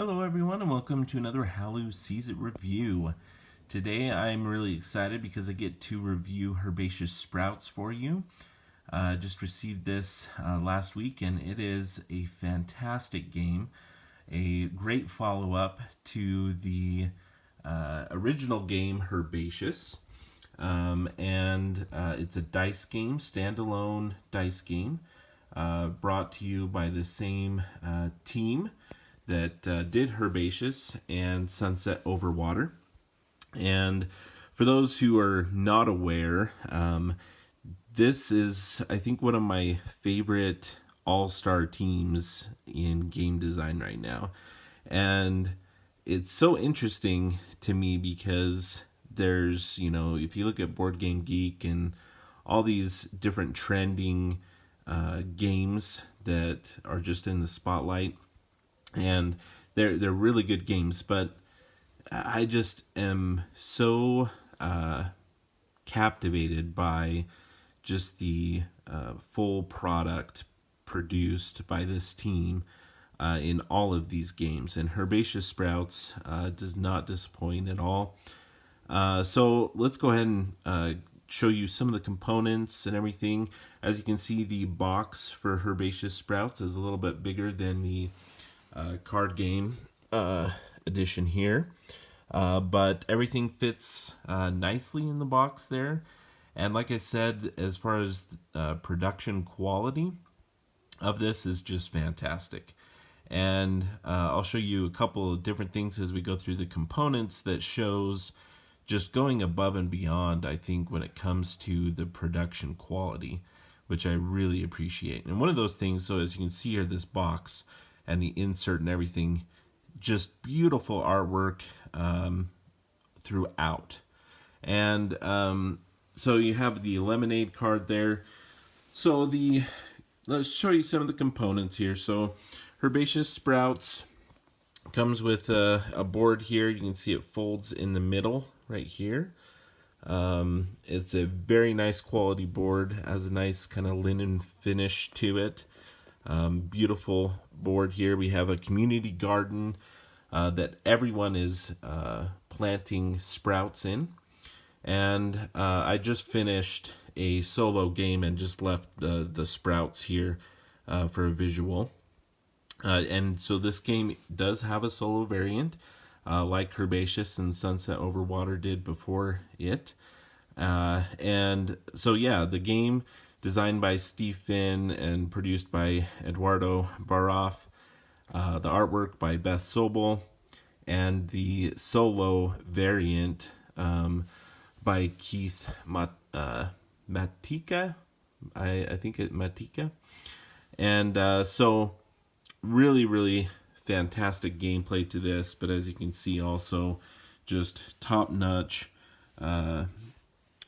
Hello everyone and welcome to another Herbaceous review. Today I'm really excited because I get to review Herbaceous Sprouts for you. Just received this last week and it is a fantastic game. A great follow-up to the original game Herbaceous. It's a dice game, standalone dice game, brought to you by the same team that did Herbaceous and Sunset Over Water. And for those who are not aware, this is, I think, one of my favorite all-star teams in game design right now. And it's so interesting to me because there's, if you look at Board Game Geek and all these different trending games that are just in the spotlight, and they're really good games, but I just am so captivated by just the full product produced by this team in all of these games. And Herbaceous Sprouts does not disappoint at all. So let's go ahead and show you some of the components and everything. As you can see, the box for Herbaceous Sprouts is a little bit bigger than the card game edition here, but everything fits nicely in the box there. And like I said, as far as production quality of this is just fantastic. And I'll show you a couple of different things as we go through the components that shows just going above and beyond, I think, when it comes to the production quality, which I really appreciate. And one of those things, so as you can see here, this box and the insert and everything, just beautiful artwork throughout. And so you have the lemonade card there. So let's show you some of the components here. So Herbaceous Sprouts comes with a board here. You can see it folds in the middle right here. It's a very nice quality board, has a nice kind of linen finish to it. Beautiful board here. We have a community garden that everyone is planting sprouts in. And I just finished a solo game and just left the sprouts here for a visual. And so this game does have a solo variant, like Herbaceous and Sunset Over Water did before it. And so yeah, the game, designed by Steve Finn and produced by Eduardo Baroff, the artwork by Beth Sobel, and the solo variant by Keith Matika. I think it Matika. And so really fantastic gameplay to this, but as you can see, also just top-notch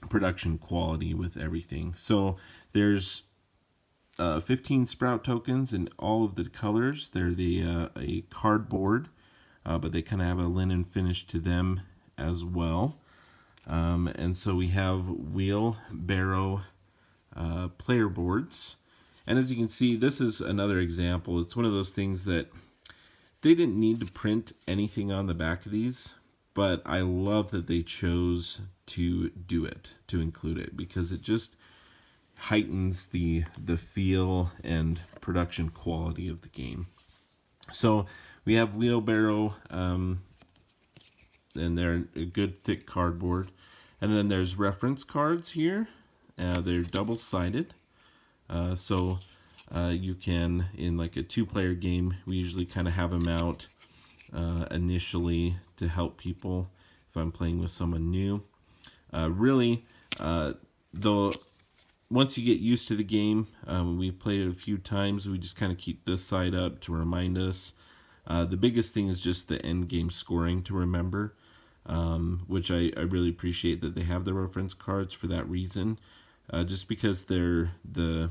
production quality with everything. So there's 15 sprout tokens in all of the colors. They're a cardboard, but they kind of have a linen finish to them as well. And so we have wheelbarrow player boards. And as you can see, this is another example. It's one of those things that they didn't need to print anything on the back of these, but I love that they chose to do it, to include it, because it just heightens the feel and production quality of the game. So we have wheelbarrow, and they're a good thick cardboard. And then there's reference cards here. They're double-sided. So you can, in like a two-player game, we usually kind of have them out initially to help people if I'm playing with someone new. Really, though, once you get used to the game, we've played it a few times, we just kind of keep this side up to remind us. The biggest thing is just the end game scoring to remember, which I really appreciate that they have the reference cards for that reason. Just because they're the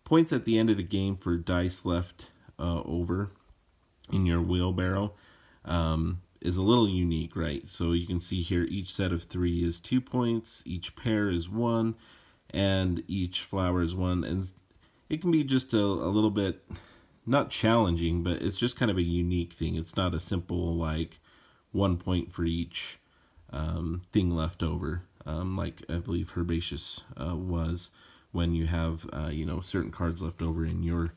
points at the end of the game for dice left over in your wheelbarrow is a little unique, right? So you can see here each set of 3 is 2 points, each pair is 1, and each flower is 1. And it can be just a little bit not challenging, but it's just kind of a unique thing. It's not a simple like 1 point for each thing left over, like I believe Herbaceous was, when you have certain cards left over in your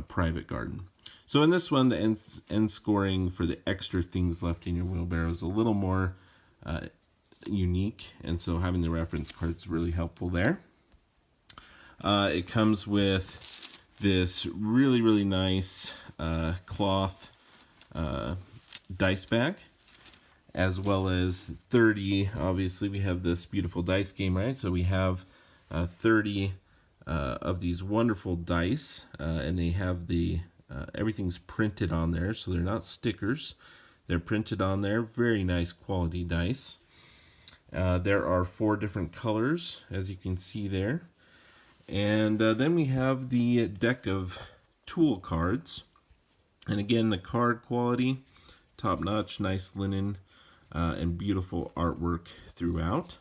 private garden. So in this one, the end scoring for the extra things left in your wheelbarrow is a little more unique, and so having the reference card is really helpful there. It comes with this really nice cloth dice bag, as well as 30. Obviously, we have this beautiful dice game, right? So we have 30 of these wonderful dice, and they have the everything's printed on there, so they're not stickers. They're printed on there. Very nice quality dice. There are 4 different colors, as you can see there. And then we have the deck of tool cards. And again, the card quality, top-notch, nice linen, and beautiful artwork throughout.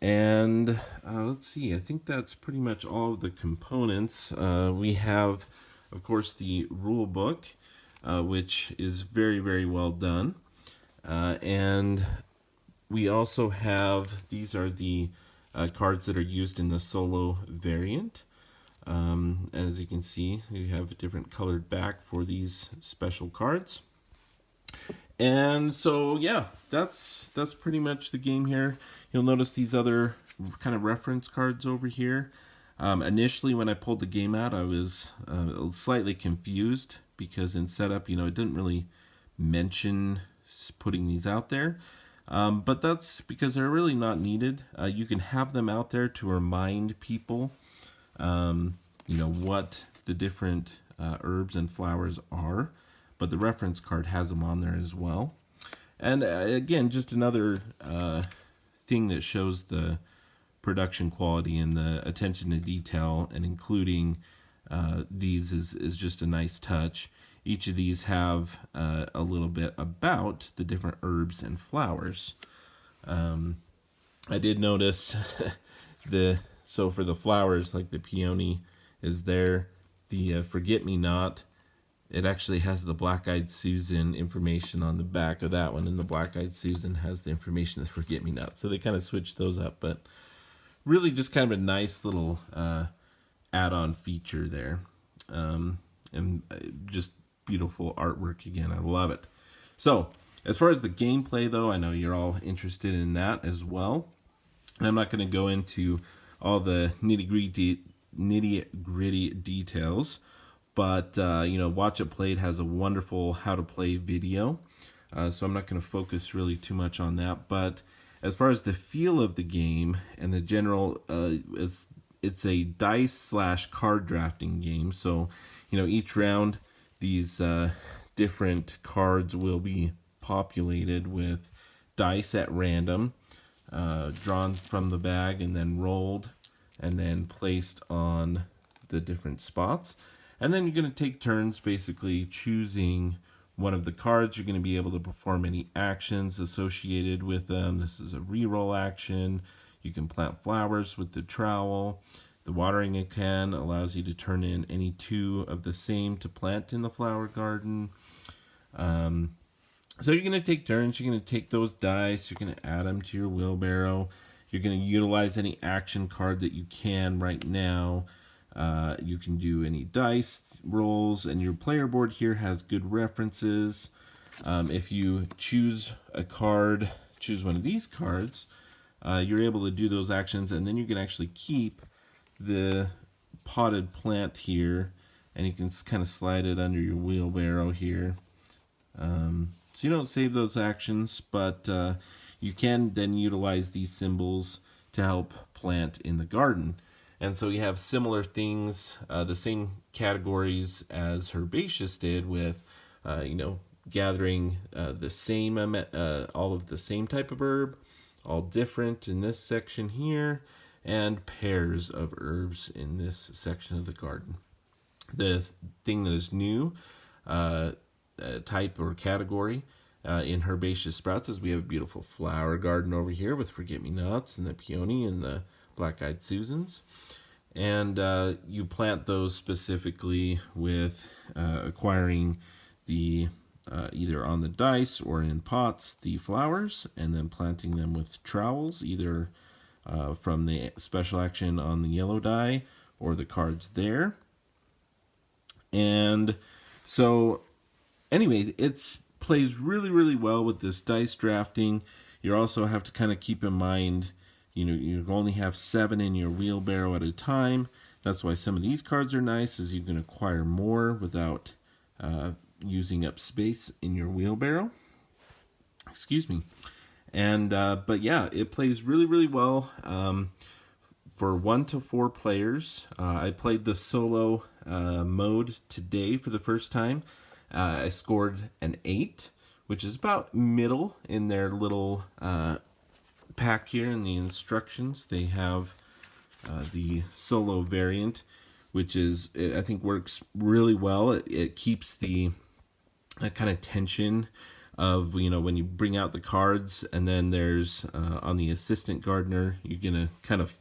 And let's see, I think that's pretty much all of the components. We have, of course, the rule book, which is very well done. And we also have, these are the cards that are used in the solo variant. And as you can see, you have a different colored back for these special cards. And so, yeah, that's pretty much the game here. You'll notice these other kind of reference cards over here. Initially, when I pulled the game out, I was slightly confused because in setup, it didn't really mention putting these out there. But that's because they're really not needed. You can have them out there to remind people, what the different herbs and flowers are. But the reference card has them on there as well. And again, just another thing that shows the production quality and the attention to detail, and including these is just a nice touch. Each of these have a little bit about the different herbs and flowers. I did notice so for the flowers, like the peony is there. The forget-me-not, it actually has the Black-Eyed Susan information on the back of that one, and the Black-Eyed Susan has the information of forget-me-not. So they kind of switched those up, but really just kind of a nice little add-on feature there. And just beautiful artwork again. I love it. So as far as the gameplay, though, I know you're all interested in that as well. And I'm not going to go into all the nitty-gritty details, but Watch It Played has a wonderful how to play video. So I'm not going to focus really too much on that. But as far as the feel of the game and the general, it's a dice/card drafting game. So each round, these different cards will be populated with dice at random, drawn from the bag and then rolled and then placed on the different spots. And then you're going to take turns basically choosing one of the cards. You're going to be able to perform any actions associated with them. This is a reroll action. You can plant flowers with the trowel. The watering a can allows you to turn in any 2 of the same to plant in the flower garden. So you're going to take turns. You're going to take those dice. You're going to add them to your wheelbarrow. You're going to utilize any action card that you can right now. You can do any dice rolls, and your player board here has good references. If you choose a card, choose one of these cards, you're able to do those actions, and then you can actually keep the potted plant here, and you can kind of slide it under your wheelbarrow here. So you don't save those actions, but you can then utilize these symbols to help plant in the garden. And so you have similar things, the same categories as Herbaceous did with, gathering the same, all of the same type of herb, all different in this section here, and pairs of herbs in this section of the garden. The thing that is new, type or category in Herbaceous Sprouts is we have a beautiful flower garden over here with forget-me-nots and the peony and the Black-Eyed Susans. and you plant those specifically with acquiring the either on the dice or in pots the flowers, and then planting them with trowels, either from the special action on the yellow die or the cards there. And so anyway, it's plays really, really well with this dice drafting. You also have to kind of keep in mind, you only have 7 in your wheelbarrow at a time. That's why some of these cards are nice, is you can acquire more without using up space in your wheelbarrow. Excuse me. And but yeah, it plays really, really well for 1 to 4 players. I played the solo mode today for the first time. I scored an 8, which is about middle in their little pack here in the instructions. They have the solo variant, which is, I think, works really well. It keeps the kind of tension of, when you bring out the cards, and then there's on the assistant gardener, you're gonna kind of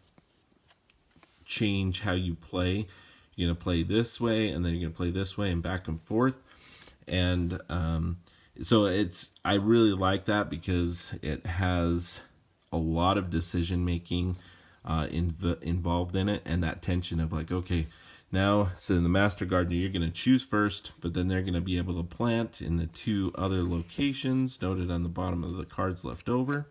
change how you play. You're gonna play this way, and then you're gonna play this way, and back and forth. And so I really like that because it has a lot of decision making involved in it, and that tension of like, okay, now, so in the master gardener, you're going to choose first, but then they're going to be able to plant in the 2 other locations noted on the bottom of the cards left over.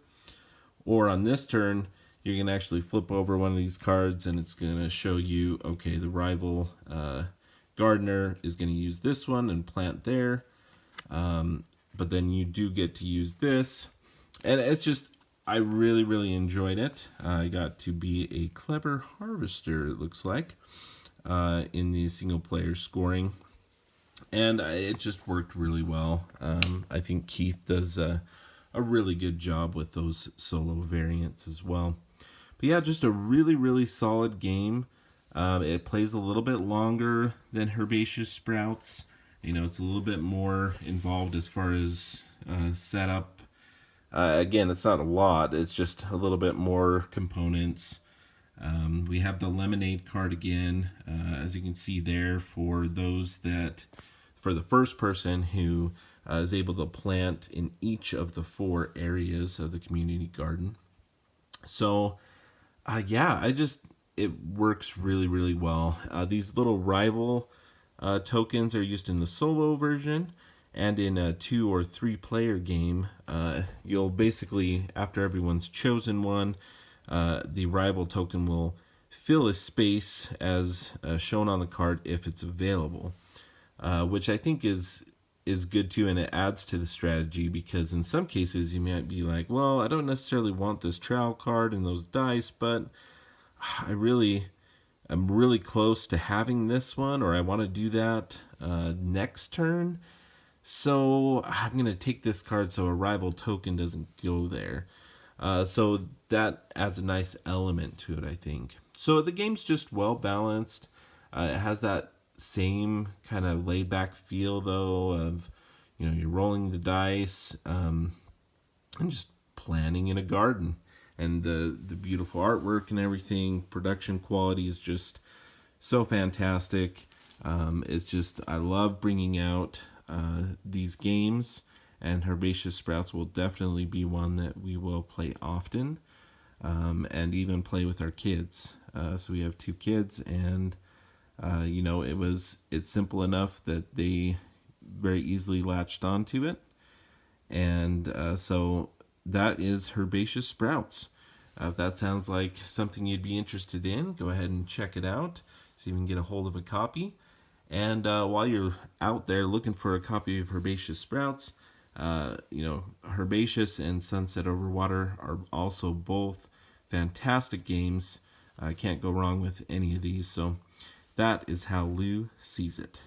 Or on this turn, you're going to actually flip over one of these cards, and it's going to show you, okay, the rival gardener is going to use this one and plant there. But then you do get to use this. And it's just, I really, really enjoyed it. I got to be a clever harvester, it looks like, in the single player scoring. And it just worked really well. I think Keith does a really good job with those solo variants as well. But yeah, just a really, really solid game. It plays a little bit longer than Herbaceous Sprouts. It's a little bit more involved as far as setup. Again, it's not a lot. It's just a little bit more components. We have the lemonade card again, as you can see there, for the first person who is able to plant in each of the 4 areas of the community garden. So, yeah, it works really, really well. These little rival tokens are used in the solo version, and in a 2 or 3 player game, you'll basically, after everyone's chosen one, the rival token will fill a space as shown on the card if it's available, which I think is good too, and it adds to the strategy, because in some cases you might be like, well, I don't necessarily want this trowel card and those dice, but I'm really close to having this one, or I want to do that next turn, so I'm going to take this card so a rival token doesn't go there. So that adds a nice element to it, I think. So the game's just well balanced. It has that same kind of laid back feel, though, of, you're rolling the dice and just planning in a garden. And the beautiful artwork and everything, production quality is just so fantastic. It's just, I love bringing out these games, and Herbaceous Sprouts will definitely be one that we will play often, and even play with our kids. So we have 2 kids, and it's simple enough that they very easily latched onto it. And so that is Herbaceous Sprouts. If that sounds like something you'd be interested in, go ahead and check it out. See if you can get a hold of a copy. And while you're out there looking for a copy of Herbaceous Sprouts, Herbaceous and Sunset Over Water are also both fantastic games. I can't go wrong with any of these. So that is how Lou sees it.